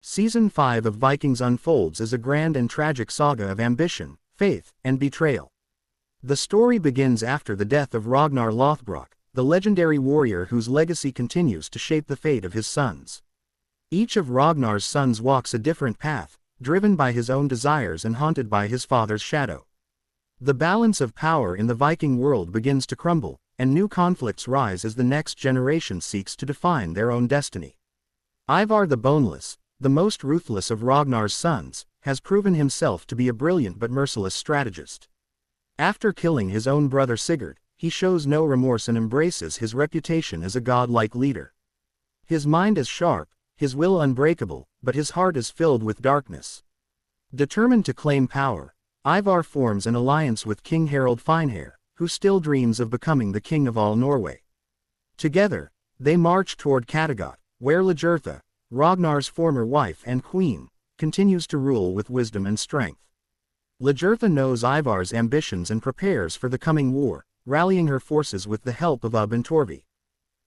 Season 5 of Vikings unfolds as a grand and tragic saga of ambition, faith, and betrayal. The story begins after the death of Ragnar Lothbrok, the legendary warrior whose legacy continues to shape the fate of his sons. Each of Ragnar's sons walks a different path, driven by his own desires and haunted by his father's shadow. The balance of power in the Viking world begins to crumble, and new conflicts rise as the next generation seeks to define their own destiny. Ivar the Boneless, the most ruthless of Ragnar's sons, has proven himself to be a brilliant but merciless strategist. After killing his own brother Sigurd, he shows no remorse and embraces his reputation as a godlike leader. His mind is sharp, his will unbreakable, but his heart is filled with darkness. Determined to claim power, Ivar forms an alliance with King Harald Finehair, who still dreams of becoming the king of all Norway. Together, they march toward Kattegat, where Lagertha, Ragnar's former wife and queen, continues to rule with wisdom and strength. Lagertha knows Ivar's ambitions and prepares for the coming war, rallying her forces with the help of Ubbe and Torvi.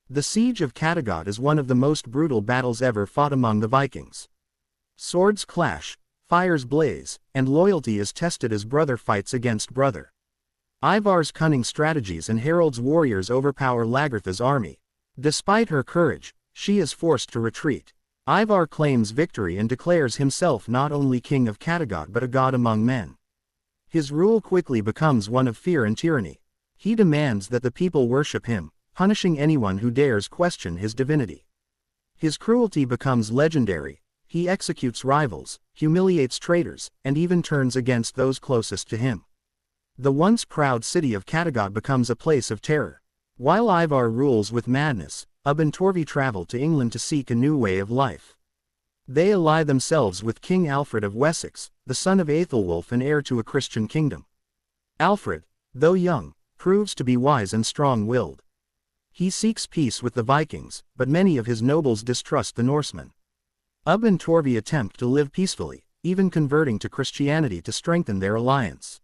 The siege of Kattegat is one of the most brutal battles ever fought among the Vikings. Swords clash, fires blaze, and loyalty is tested as brother fights against brother. Ivar's cunning strategies and Harald's warriors overpower Lagertha's army. Despite her courage, she is forced to retreat. Ivar claims victory and declares himself not only king of Kattegat but a god among men. His rule quickly becomes one of fear and tyranny. He demands that the people worship him, punishing anyone who dares question his divinity. His cruelty becomes legendary. He executes rivals, humiliates traitors, and even turns against those closest to him. The once proud city of Kattegat becomes a place of terror. While Ivar rules with madness, Ubbe and Torvi travel to England to seek a new way of life. They ally themselves with King Alfred of Wessex, the son of Aethelwulf and heir to a Christian kingdom. Alfred, though young, proves to be wise and strong-willed. He seeks peace with the Vikings, but many of his nobles distrust the Norsemen. Ubbe and Torvi attempt to live peacefully, even converting to Christianity to strengthen their alliance.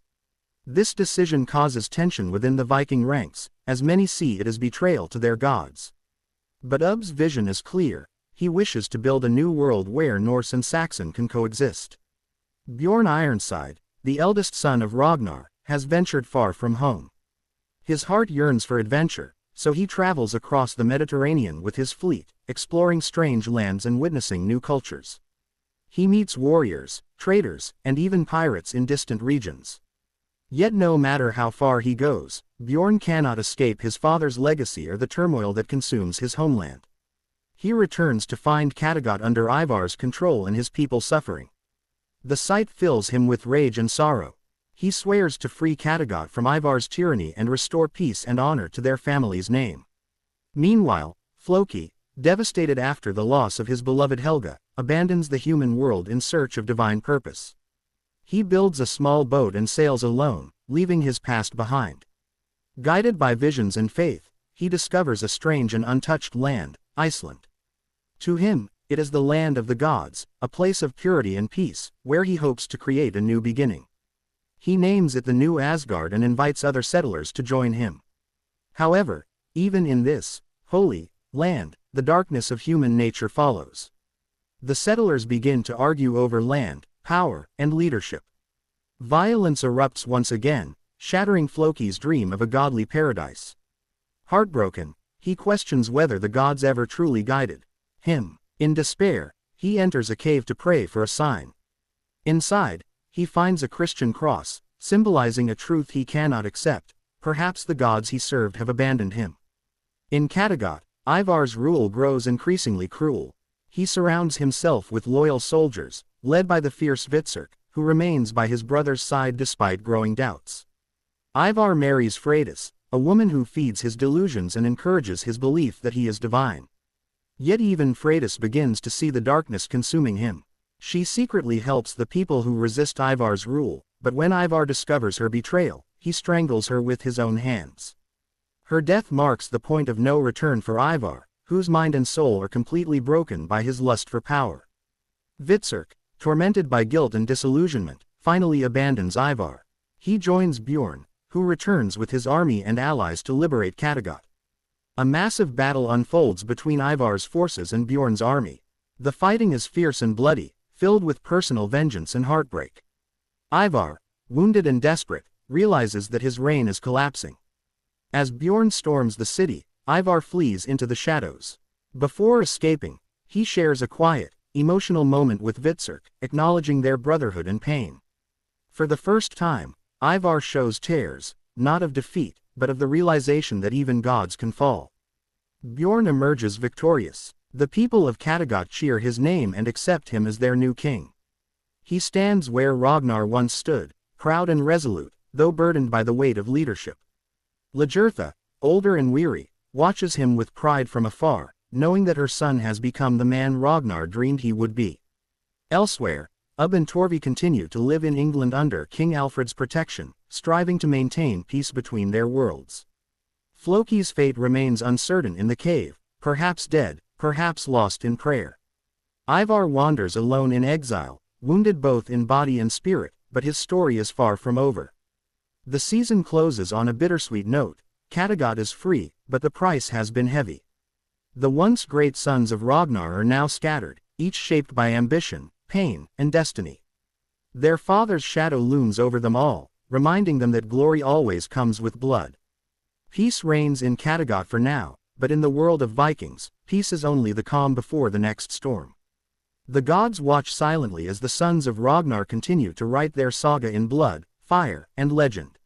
This decision causes tension within the Viking ranks, as many see it as betrayal to their gods. But Ubbe's vision is clear. He wishes to build a new world where Norse and Saxon can coexist. Bjorn Ironside, the eldest son of Ragnar, has ventured far from home. His heart yearns for adventure, so he travels across the Mediterranean with his fleet, exploring strange lands and witnessing new cultures. He meets warriors, traders, and even pirates in distant regions. Yet no matter how far he goes, Bjorn cannot escape his father's legacy or the turmoil that consumes his homeland. He returns to find Kattegat under Ivar's control and his people suffering. The sight fills him with rage and sorrow. He swears to free Kattegat from Ivar's tyranny and restore peace and honor to their family's name. Meanwhile, Floki, devastated after the loss of his beloved Helga, abandons the human world in search of divine purpose. He builds a small boat and sails alone, leaving his past behind. Guided by visions and faith, he discovers a strange and untouched land, Iceland. To him, it is the land of the gods, a place of purity and peace, where he hopes to create a new beginning. He names it the New Asgard and invites other settlers to join him. However, even in this holy land, the darkness of human nature follows. The settlers begin to argue over land, power, and leadership. Violence erupts once again, shattering Floki's dream of a godly paradise. Heartbroken, he questions whether the gods ever truly guided him. In despair, he enters a cave to pray for a sign. Inside, he finds a Christian cross, symbolizing a truth he cannot accept. Perhaps the gods he served have abandoned him. In Kattegat, Ivar's rule grows increasingly cruel. He surrounds himself with loyal soldiers, led by the fierce Hvitserk, who remains by his brother's side despite growing doubts. Ivar marries Freydis, a woman who feeds his delusions and encourages his belief that he is divine. Yet even Freydis begins to see the darkness consuming him. She secretly helps the people who resist Ivar's rule, but when Ivar discovers her betrayal, he strangles her with his own hands. Her death marks the point of no return for Ivar, whose mind and soul are completely broken by his lust for power. Hvitserk, tormented by guilt and disillusionment, finally abandons Ivar. He joins Bjorn, who returns with his army and allies to liberate Kattegat. A massive battle unfolds between Ivar's forces and Bjorn's army. The fighting is fierce and bloody, filled with personal vengeance and heartbreak. Ivar, wounded and desperate, realizes that his reign is collapsing. As Bjorn storms the city, Ivar flees into the shadows. Before escaping, he shares a quiet, emotional moment with Hvitserk, acknowledging their brotherhood and pain. For the first time, Ivar shows tears, not of defeat, but of the realization that even gods can fall. Bjorn emerges victorious. The people of Kattegat cheer his name and accept him as their new king. He stands where Ragnar once stood, proud and resolute, though burdened by the weight of leadership. Lagertha, older and weary, watches him with pride from afar, knowing that her son has become the man Ragnar dreamed he would be. Elsewhere, Ubbe and Torvi continue to live in England under King Alfred's protection, striving to maintain peace between their worlds. Floki's fate remains uncertain in the cave, perhaps dead, perhaps lost in prayer. Ivar wanders alone in exile, wounded both in body and spirit, but his story is far from over. The season closes on a bittersweet note. Kattegat is free, but the price has been heavy. The once great sons of Ragnar are now scattered, each shaped by ambition, pain, and destiny. Their father's shadow looms over them all, reminding them that glory always comes with blood. Peace reigns in Kattegat for now, but in the world of Vikings, peace is only the calm before the next storm. The gods watch silently as the sons of Ragnar continue to write their saga in blood, fire, and legend.